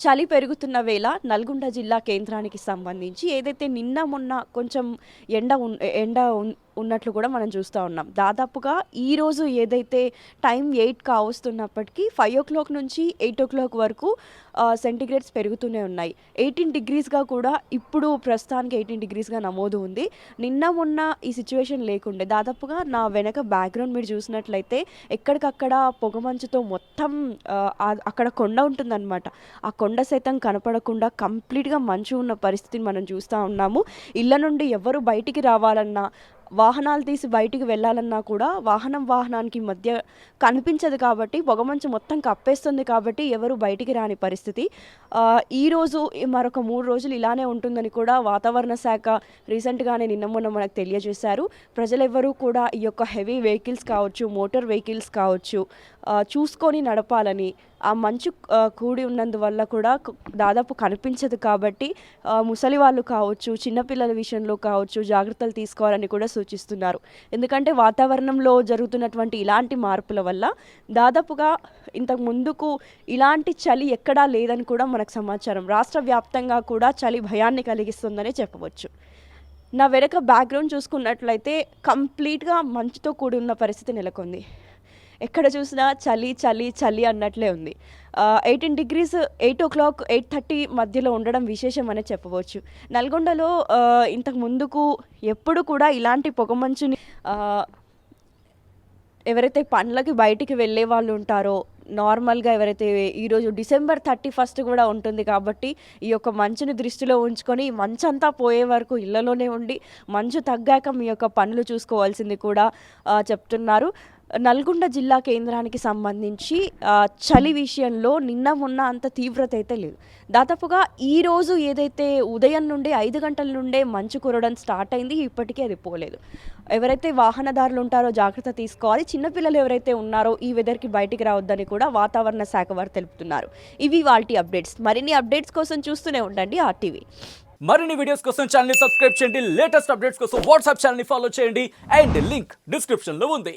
చలి పెరుగుతున్న వేళ నల్గొండ జిల్లా కేంద్రానికి సంబంధించి ఏదైతే నిన్న మొన్న కొంచెం ఎండ ఉన్- ఎండ ఉన్- ఉన్నట్లు కూడా మనం చూస్తూ ఉన్నాం. దాదాపుగా ఈరోజు ఏదైతే టైం 8 కావస్తున్నప్పటికీ 5 నుంచి 8 వరకు సెంటిగ్రేడ్స్ పెరుగుతూనే ఉన్నాయి. 18 డిగ్రీస్గా కూడా ఇప్పుడు ప్రస్తుతానికి 18 డిగ్రీస్గా నమోదు ఉంది. నిన్న మొన్న ఈ సిచ్యువేషన్ లేకుండే. దాదాపుగా నా వెనక బ్యాక్గ్రౌండ్ మీరు చూసినట్లయితే ఎక్కడికక్కడ పొగమంచుతో మొత్తం అక్కడ కొండ ఉంటుందన్నమాట. ఆ కొండ సైతం కనపడకుండా కంప్లీట్గా మంచు ఉన్న పరిస్థితిని మనం చూస్తూ ఉన్నాము. ఇళ్ళ నుండి ఎవరు బయటికి రావాలన్నా, వాహనాలు తీసి బయటికి వెళ్ళాలన్నా కూడా వాహనానికి మధ్య కనిపించదు కాబట్టి పొగమంచు మొత్తం కప్పేస్తుంది కాబట్టి ఎవరు బయటికి రాని పరిస్థితి. ఈరోజు మరొక 3 రోజులు ఇలానే ఉంటుందని కూడా వాతావరణ శాఖ రీసెంట్గానే నిన్న మొన్న మనకు తెలియజేశారు. ప్రజలెవరూ కూడా ఈ యొక్క హెవీ వెహికల్స్ కావచ్చు, మోటార్ వెహికల్స్ కావచ్చు చూసుకొని నడపాలని. ఆ మంచు కూడి ఉన్నందువల్ల కూడా దాదాపు కనిపించదు కాబట్టి ముసలి వాళ్ళు కావచ్చు, చిన్నపిల్లల విషయంలో కావచ్చు జాగ్రత్తలు తీసుకోవాలని కూడా సూచిస్తున్నారు. ఎందుకంటే వాతావరణంలో జరుగుతున్నటువంటి ఇలాంటి మార్పుల వల్ల దాదాపుగా ఇంతకు ముందుకు ఇలాంటి చలి ఎక్కడా లేదని కూడా మనకు సమాచారం. రాష్ట్ర వ్యాప్తంగా కూడా చలి భయాన్ని కలిగిస్తుందని చెప్పవచ్చు. నా వెనక బ్యాక్గ్రౌండ్ చూసుకున్నట్లయితే కంప్లీట్గా మంచుతో కూడి ఉన్న పరిస్థితి నెలకొంది. ఎక్కడ చూసినా చలి చలి చలి అన్నట్లే ఉంది. 18 డిగ్రీస్ 8:30 మధ్యలో ఉండడం విశేషం అనే చెప్పవచ్చు. నల్గొండలో ఇంతకు ముందుకు ఎప్పుడు కూడా ఇలాంటి పొగమంచుని ఎవరైతే పనులకి బయటికి వెళ్ళే వాళ్ళు ఉంటారో, నార్మల్గా ఎవరైతే ఈరోజు December 31 కూడా ఉంటుంది కాబట్టి ఈ యొక్క మంచుని దృష్టిలో ఉంచుకొని మంచంతా పోయే వరకు ఇళ్లలోనే ఉండి మంచు తగ్గాక మీ యొక్క పనులు చూసుకోవాల్సింది కూడా చెప్తున్నారు. నల్గొండ జిల్లా కేంద్రానికి సంబంధించి చలి విషయంలో నిన్న మొన్న అంత తీవ్రత అయితే లేదు. దాదాపుగా ఈరోజు ఏదైతే ఉదయం నుండి 5 గంటల నుండే మంచు కురవడం స్టార్ట్ అయింది, ఇప్పటికీ అది పోలేదు. ఎవరైతే వాహనదారులు ఉంటారో జాగ్రత్త తీసుకోవాలి. చిన్నపిల్లలు ఎవరైతే ఉన్నారో ఈ వెదర్కి బయటికి రావద్దని కూడా వాతావరణ శాఖ వారు తెలుపుతున్నారు. ఇవి వాటి అప్డేట్స్. మరిన్ని అప్డేట్స్ కోసం చూస్తూనే ఉండండి RTV. మరిన్ని వీడియోస్ కోసం ఛానల్ ని సబ్స్క్రైబ్ చేయండి. లేటెస్ట్ అప్డేట్స్ కోసం వాట్సాప్ ఛానల్ ని ఫాలో చేయండి. అండ్ లింక్ డిస్క్రిప్షన్ లో ఉంది.